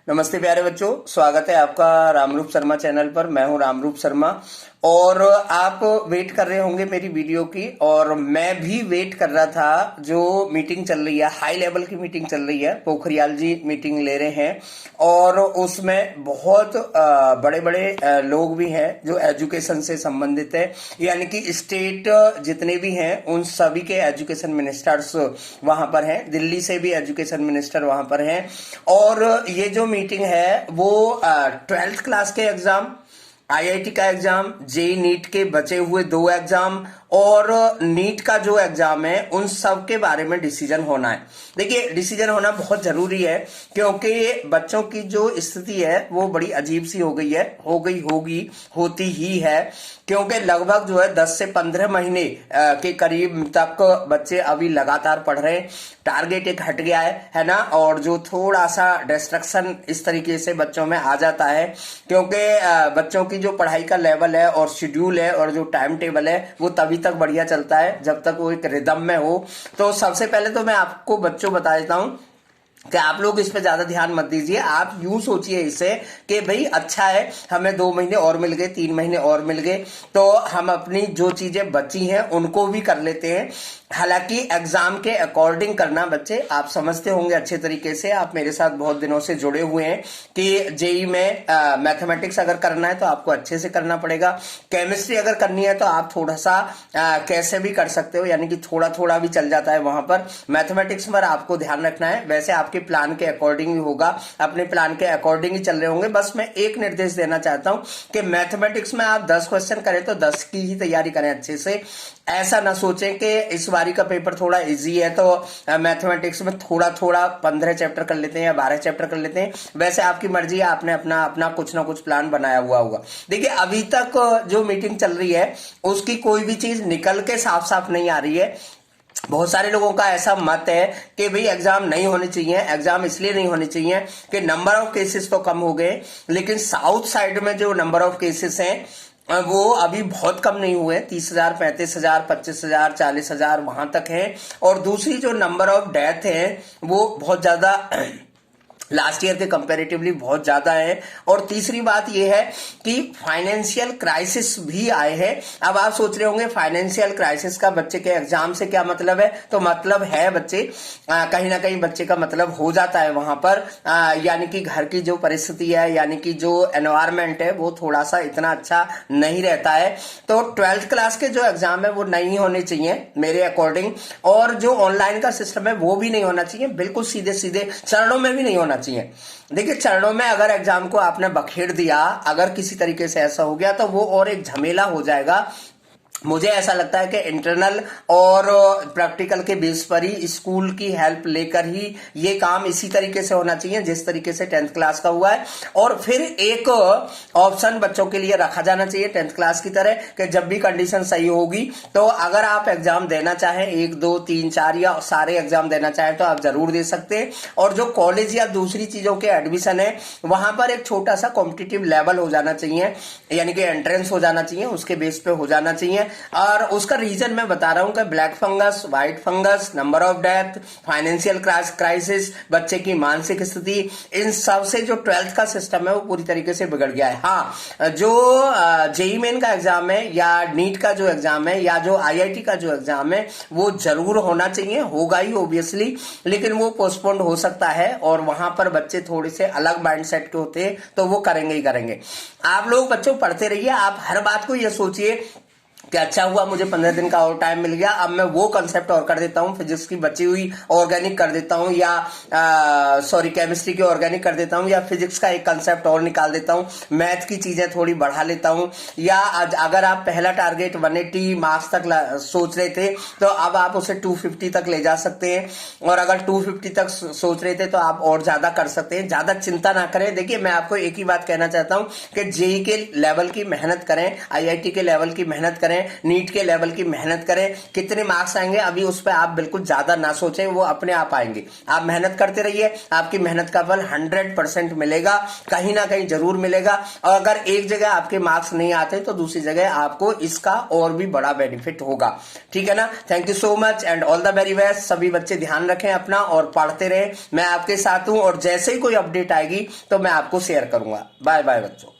नमस्ते प्यारे बच्चों, स्वागत है आपका रामरूप शर्मा चैनल पर। मैं हूं रामरूप शर्मा और आप वेट कर रहे होंगे मेरी वीडियो की, और मैं भी वेट कर रहा था। जो मीटिंग चल रही है, हाई लेवल की मीटिंग चल रही है, पोखरियाल जी मीटिंग ले रहे हैं और उसमें बहुत बड़े बड़े लोग भी हैं जो एजुकेशन से संबंधित है, यानी कि स्टेट जितने भी हैं उन सभी के एजुकेशन मिनिस्टर्स वहां पर हैं। दिल्ली से भी एजुकेशन मिनिस्टर वहां पर हैं। और ये जो मीटिंग है वो 12th क्लास के एग्जाम, आईआईटी का एग्जाम, जेई नीट के बचे हुए 2 एग्जाम और नीट का जो एग्जाम है उन सब के बारे में डिसीजन होना है। देखिए, डिसीजन होना बहुत जरूरी है क्योंकि बच्चों की जो स्थिति है वो बड़ी अजीब सी हो गई है, होती ही है। क्योंकि लगभग जो है 10 से 15 महीने के करीब तक बच्चे अभी लगातार पढ़ रहे हैं। टारगेट एक हट गया है ना, और जो थोड़ा सा डिस्ट्रक्शन इस तरीके से बच्चों में आ जाता है क्योंकि बच्चों की जो पढ़ाई का लेवल है और शेड्यूल है और जो टाइम टेबल है वो तभी तक बढ़िया चलता है जब तक वो एक रिदम में हो। तो सबसे पहले तो मैं आपको बच्चों बता देता हूं कि आप लोग इस पे ज्यादा ध्यान मत दीजिए। आप यूं सोचिए इसे कि भाई अच्छा है, हमें 2 महीने और मिल गए, 3 महीने और मिल गए, तो हम अपनी जो चीजें बची हैं उनको भी कर लेते हैं। हालांकि एग्जाम के अकॉर्डिंग करना बच्चे, आप समझते होंगे अच्छे तरीके से, आप मेरे साथ बहुत दिनों से जुड़े हुए हैं कि जेई में मैथमेटिक्स अगर करना है तो आपको अच्छे से करना पड़ेगा। केमिस्ट्री अगर करनी है तो आप थोड़ा सा कैसे भी कर सकते हो, यानी कि थोड़ा थोड़ा भी चल जाता है वहां पर। मैथमेटिक्स पर आपको ध्यान रखना है। वैसे आपके प्लान के अकॉर्डिंग ही होगा, अपने प्लान के अकॉर्डिंग ही चल रहे होंगे। बस मैं एक निर्देश देना चाहता हूं कि मैथमेटिक्स में आप 10 क्वेश्चन करें तो 10 की ही तैयारी करें अच्छे से। ऐसा ना सोचें कि इस बारी का पेपर थोड़ा इजी है तो मैथमेटिक्स में थोड़ा थोड़ा 15 चैप्टर कर लेते हैं या 12 चैप्टर कर लेते हैं। वैसे आपकी मर्जी है, आपने अपना अपना कुछ ना कुछ प्लान बनाया हुआ होगा। देखिए, अभी तक जो मीटिंग चल रही है उसकी कोई भी चीज निकल के साफ साफ नहीं आ रही है। बहुत सारे लोगों का ऐसा मत है कि भाई एग्जाम नहीं होने चाहिए। एग्जाम इसलिए नहीं होने चाहिए कि नंबर ऑफ केसेस तो कम हो गए, लेकिन साउथ साइड में जो नंबर ऑफ केसेस हैं वो अभी बहुत कम नहीं हुए। 30,000, 35,000, 25,000, 40,000 वहां तक है। और दूसरी जो नंबर ऑफ डेथ है वो बहुत ज्यादा लास्ट ईयर के कंपैरेटिवली बहुत ज्यादा है। और तीसरी बात यह है कि फाइनेंशियल क्राइसिस भी आए हैं। अब आप सोच रहे होंगे फाइनेंशियल क्राइसिस का बच्चे के एग्जाम से क्या मतलब है? तो मतलब है बच्चे, कहीं ना कहीं बच्चे का मतलब हो जाता है वहां पर, यानी कि घर की जो परिस्थिति है, यानी कि जो एनवायरमेंट है वो थोड़ा सा इतना अच्छा नहीं रहता है। तो 12th क्लास के जो एग्जाम है वो नहीं होने चाहिए मेरे अकॉर्डिंग। और जो ऑनलाइन का सिस्टम है वो भी नहीं होना चाहिए, बिल्कुल सीधे सीधे चरणों में भी नहीं होना चाहिए। देखिए, चरणों में अगर एग्जाम को आपने बखेड़ दिया, अगर किसी तरीके से ऐसा हो गया तो वो और एक झमेला हो जाएगा। मुझे ऐसा लगता है कि इंटरनल और प्रैक्टिकल के बेस पर ही स्कूल की हेल्प लेकर ही ये काम इसी तरीके से होना चाहिए जिस तरीके से 10th क्लास का हुआ है। और फिर एक ऑप्शन बच्चों के लिए रखा जाना चाहिए 10th क्लास की तरह कि जब भी कंडीशन सही होगी तो अगर आप एग्जाम देना चाहें, 1, 2, 3, 4 या सारे एग्जाम देना चाहें तो आप जरूर दे सकते हैं। और जो कॉलेज या दूसरी चीजों के एडमिशन है वहां पर एक छोटा सा कॉम्पिटिटिव लेवल हो जाना चाहिए, यानी कि एंट्रेंस हो जाना चाहिए, उसके बेस पे हो जाना चाहिए। और उसका रीजन मैं बता रहा हूं कि black fungus, white fungus, number of death, financial crisis, बच्चे की मानसिक स्थिति, इन सब से जो 12th का सिस्टम है वो पूरी तरीके से बिगड़ गया है। हाँ, जो जेई मेन का एग्जाम है या नीट का जो एग्जाम है या जो आईआईटी का जो एग्जाम है वो जरूर होना चाहिए, होगा ही ऑब्वियसली, लेकिन वो पोस्टपोन्ड हो सकता है। और वहां पर बच्चे थोड़े से अलग माइंडसेट के होते हैं तो वो करेंगे ही करेंगे। आप लोग बच्चों पढ़ते रहिए। आप हर बात को ये सोचिए कि अच्छा हुआ मुझे 15 दिन का और टाइम मिल गया, अब मैं वो कंसेप्ट और कर देता हूँ, फिजिक्स की बची हुई ऑर्गेनिक कर देता हूँ, या केमिस्ट्री की ऑर्गेनिक कर देता हूँ, या फिजिक्स का एक कंसेप्ट और निकाल देता हूँ, मैथ की चीजें थोड़ी बढ़ा लेता हूँ। या अगर आप पहला टारगेट 180 मार्क्स तक सोच रहे थे तो अब आप उसे 250 तक ले जा सकते हैं। और अगर 250 तक सोच रहे थे तो आप और ज्यादा कर सकते हैं। ज्यादा चिंता ना करें। देखिए, मैं आपको एक ही बात कहना चाहता हूँ कि जेई के लेवल की मेहनत करें, आईआईटी के लेवल की मेहनत करें, करें, नीट के लेवल की मेहनत करें। कितने मार्क्स आएंगे अभी उस पर आप बिल्कुल ज्यादा ना सोचें, वो अपने आप आएंगे। आप मेहनत करते रहिए, आपकी मेहनत का फल 100% मिलेगा, कहीं ना कहीं जरूर मिलेगा। और अगर एक जगह आपके मार्क्स नहीं आते तो दूसरी जगह आपको इसका और भी बड़ा बेनिफिट होगा। ठीक है ना। Thank you so much and all the very best. सभी बच्चे ध्यान रखें अपना और पढ़ते रहे। मैं आपके साथ हूं और जैसे ही कोई अपडेट आएगी तो मैं आपको शेयर करूंगा। बाय बाय बच्चों।